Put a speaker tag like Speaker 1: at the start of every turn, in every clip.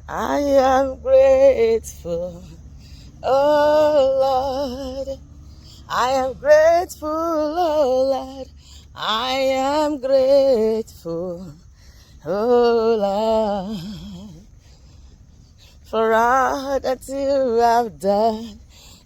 Speaker 1: I am grateful, oh Lord. I am grateful, oh Lord. I am grateful, oh Lord, for all that you have done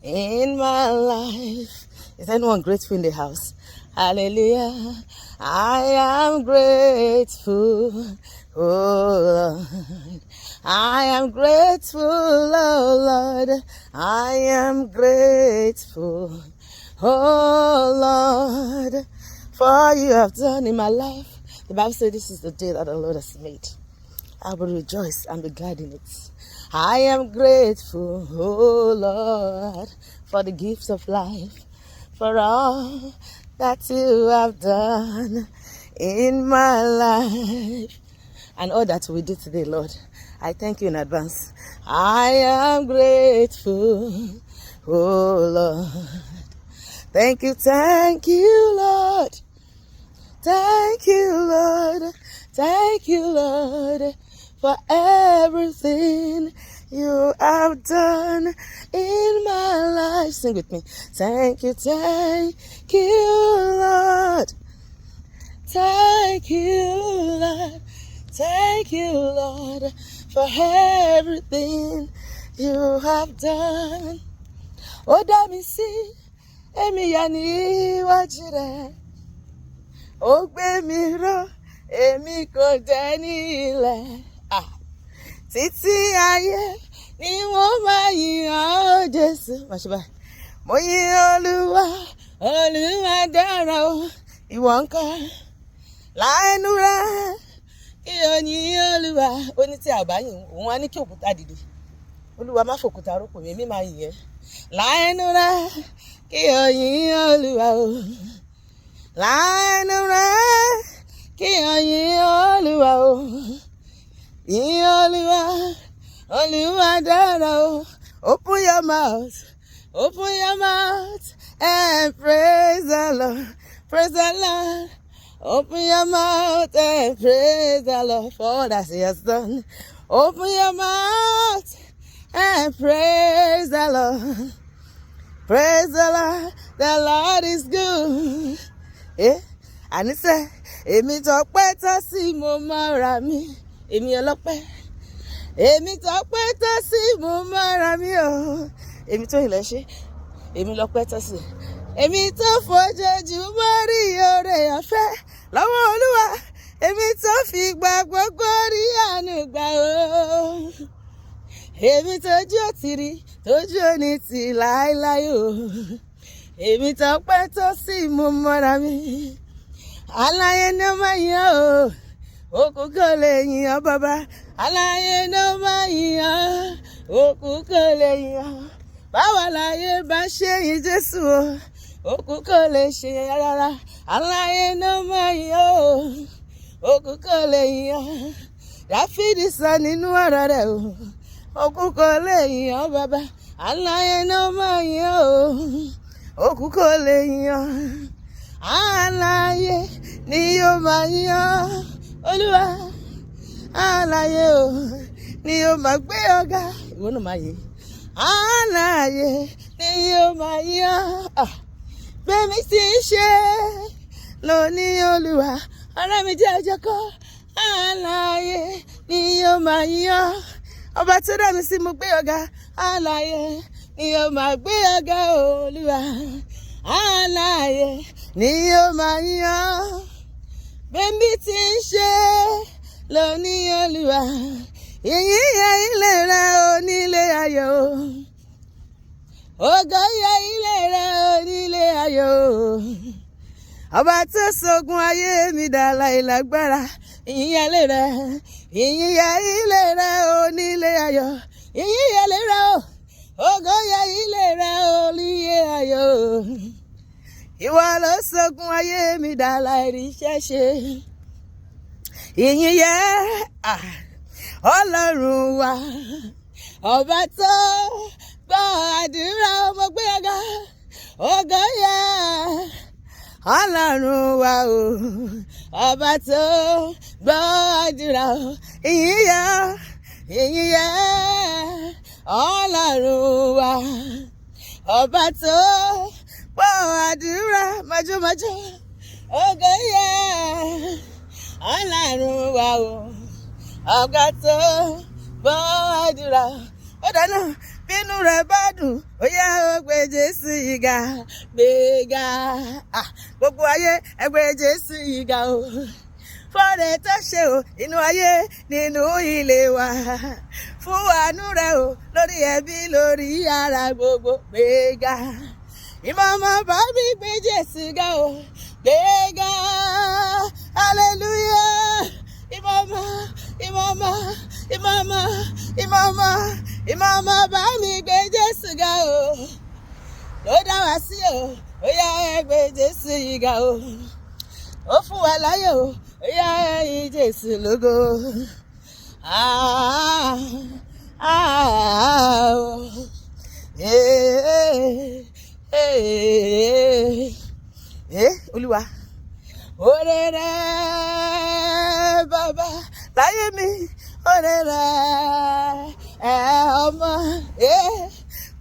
Speaker 1: in my life. Is anyone grateful in the house? Hallelujah. I am grateful, oh Lord. I am grateful, oh Lord. I am grateful, oh Lord, for all you have done in my life. The Bible says this is the day that the Lord has made. I will rejoice and be glad in it. I am grateful, oh Lord, for the gifts of life, for all that you have done in my life, and all that we do today, Lord. I thank you in advance. I am grateful, oh Lord. Thank you, Lord. Thank you, Lord. Thank you, Lord, for everything you have done in my life. Sing with me. Thank you, Lord. Thank you, Lord. Thank you, Lord, for everything you have done. Oh, damisi, èmi yà níwájú rẹ̀. Ó gbé mi ró, èmi kò jẹ́ nílẹ̀. Títí ayé ni wọ́n máa yìn ọ́, Jésù. Mo yìn Olúwa, Olúwa dára o. Ìwọ ńkọ́ láìnú rẹ̀ kí o yìn Olúwa. Ó ní tí a bá yìn òun á ní kí òkúta dìde. Olúwa má fòkúta rọ́pò mi, èmi máa yìn ẹ́. Láìnú rẹ̀ kí o yìn Olúwa o. Láìnú rẹ̀ kí o yìn Olúwa o. Yìn Olúwa, Olúwa dára o. Open your mouth and praise the Lord. Praise the Lord. Open your mouth and praise the Lord for all that he has done. Open your mouth and praise the Lord. Praise the Lord. The Lord is good. Àníṣe, èmi tọ́pẹ́ tó sí mo mọ́ra mi. Èmi ọlọ́pẹ́. Èmi tọ́pẹ́ tó sí mo mọ́ra mi o. Èmi tó ilẹ̀ ṣe. Èmi lọ́pẹ́ tó sí. Èmi tó fojoojúmọ́ rí oore ọ̀fẹ́ lọ́wọ́ Olúwa. Èmi tó fi gba gbogbo rí àánú gbà o. Èmi tójú òtìrí, tójú òní ti láéláé o. Èmi tọ́pẹ́ tó sí mo mọ́ra mi. Aláyé ni ó máa yàn o. Òkú kò lè yìn ọ́ bàbá. Aláyé ni ó máa yìn ọ́. Òkú kò lè yìn ọ́. Báwa láyé bá ṣe yìn Jésù o. Òkú kò lè ṣe rárá. Aláyé ni ó máa yìn ọ́. Òkú kò lè yìn ọ́. Dáfídì sọ nínú ọ̀rọ̀ rẹ̀ o. Òkú kò lè yìn ọ́ bàbá. Aláyé ni ó máa yìn ọ́. Òkú kò lè yìn ọ́. Aláyé ni yóò máa yìn ọ́. Olúwa, aláyé o ni yóò máa gbé ọ̀gá. Ìwọ náà máa yìn. Aláyé ni yóò máa yìn ọ́. Bẹ́ẹ̀ni tí ń ṣe lónìí Olúwa. Ọ̀rẹ́ mi jẹ́ ọjọ́ kọ́. Aláyé ni yóò máa yìn ọ́. Ọba tó dá mi sí mo gbé ọ̀gá. Aláyé ni yóò máa gbé ọ̀gá Olúwa. Aláyé ni yóò máa yìn ọ́. Bẹ́ẹ̀ni tí ń ṣe lónìí Olúwa. Ìyìn yẹ ilé rẹ̀ onílé ayọ̀. Ògo yẹ ilé rẹ̀ onílé ayọ̀. Ọba tó ṣogun ayé mi dà láìlágbára. Ìyìn yẹ ilé rẹ̀. Ìyìn yẹ ilé rẹ̀ onílé ayọ̀. Ìyìn yẹ ilé rẹ̀ o. Ògo yẹ ilé rẹ̀ onílé ayọ̀. Ìwọ ló ṣogun ayé mi dà láìrí iṣẹ́ ṣe. Ìyìn yẹ Ọlọ́run wa. Ọba tó gbọ́ àdúrà ọmọ gbé ọ̀gá. Ògo yẹ Ọlọ́run wa o. Ọba tó gbọ́ àdúrà. Ìyìn yẹ ìyìn yẹ Ọlọ́run wa, ọba tó gbọ́ àdúrà mọ́júmọ́jú. Ògo yẹ Ọlọ́run wa o, ọba tó gbọ́ àdúrà. Ó dáná bínú rẹ̀ bá dùn, ó yá ó gbé Jésù yìí ga, gbéga. Gbogbo ayé ẹ gbé Jésù yìí ga o. Fọ́rẹ̀ tó ṣe o inú ayé nínú ilé wa, fún àánú rẹ̀ o lórí ẹbí lórí ara gbogbo, gbéga. Ìmọ̀ọ́mọ́ bá mi gbé Jésù ga o, gbéga. Hallelujah. Ìmọ̀ọ́mọ́ bá mi gbé Jésù ga o. Ló dá wa sí o, ó yá ẹ gbé Jésù yìí ga o. Ó fún wa láyé o, ó yá ẹ̀yin Jésù lógo. Olúwa, oore rẹ̀ bàbá láyé mi, oore rẹ̀ ọmọ,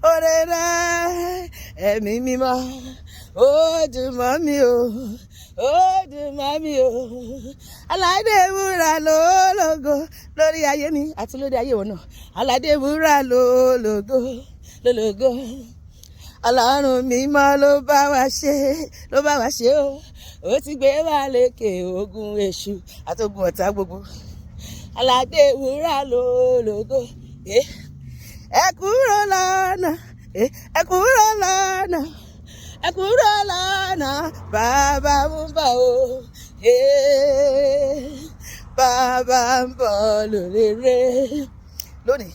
Speaker 1: oore rẹ̀ ẹ̀mí mímọ́, ó dùn mọ́ mi o, ó dùn mọ́ mi o. Aládé wúrà lólógo lórí ayé mi àti lórí ayé wọn náà. Aládé wúrà lólógo lólógo. Ọlọ́run mímọ́ ló bá wa ṣe o. Ó ti gbé wa lékè ogun èṣù àtogun ọ̀tá gbogbo. Aládé wúrà lólógo. Ẹ kúrò lọ́nà, ẹ kúrò lọ́nà, ẹ kúrò lọ́nà, bàbá ń bọ̀ o. Bàbá ń bọ̀ lórèrè. Lónìí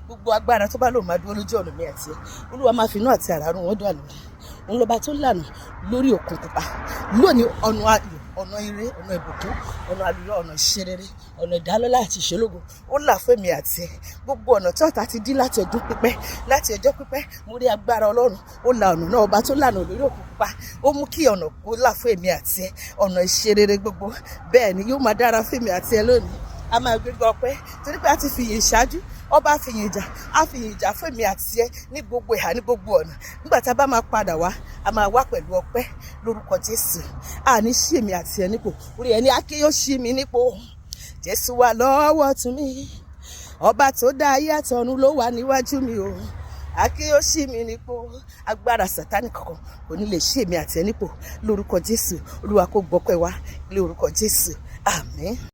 Speaker 1: gbogbo agbára tó bá lò máa dúró lójú ọ̀nà mi àti ẹ̀, Olúwa máa fi iná àti àrà run wọ́n dùn àlùmí. Òun lọ́ba tó lànà lórí òkun pupa. Lónìí ọ̀nà ayọ̀, ọ̀nà ire, ọ̀nà ìbùkún, ọ̀nà àlùyọ, ọ̀nà ìṣerere, ọ̀nà ìdálọ́lá àti ìṣelógo. Ó là fún èmi àti ẹ̀. Gbogbo ọ̀nà tí ọ̀tá ti dí láti ọdún pípẹ́, láti ọjọ́ pípẹ́, mo rí agbára Ọlọ́run. Ó la ọ̀nà náà, ọba tó lànà lórí òkun pupa. Ó mú kí ọ̀nà kó là fún èmi àti ẹ̀. Ọ̀nà ìṣerere gbogbo. Bẹ́ẹ̀ ni yóò máa dára fún èmi àti ẹ̀ lónìí. A máa gbégbá ọpẹ́ torí pé a ti fi ìyìn ṣáájú. Ọba fìyìn jà, a fìyìn jà fún èmi àti ẹ ní gbogbo ìhà ní gbogbo ọ̀nà. Nígbà tá a bá máa padà wá, a máa wá pẹ̀lú ọpẹ́ lórúkọ Jésù. A ní ṣí èmi àti ẹ nípò, orí ẹni aké yóò ṣí mi nípò. Jésù wà lọ́wọ́ tún mi, ọba tó dá ayé àtọ̀run ló wà níwájú mi o. Aké yóò ṣí mi nípò, agbára Sátánì kankan kò ní lè ṣí èmi àti ẹ nípò lórúkọ Jésù. Olúwa kó gbọ́pẹ́ wá lórúkọ Jésù. Àmín.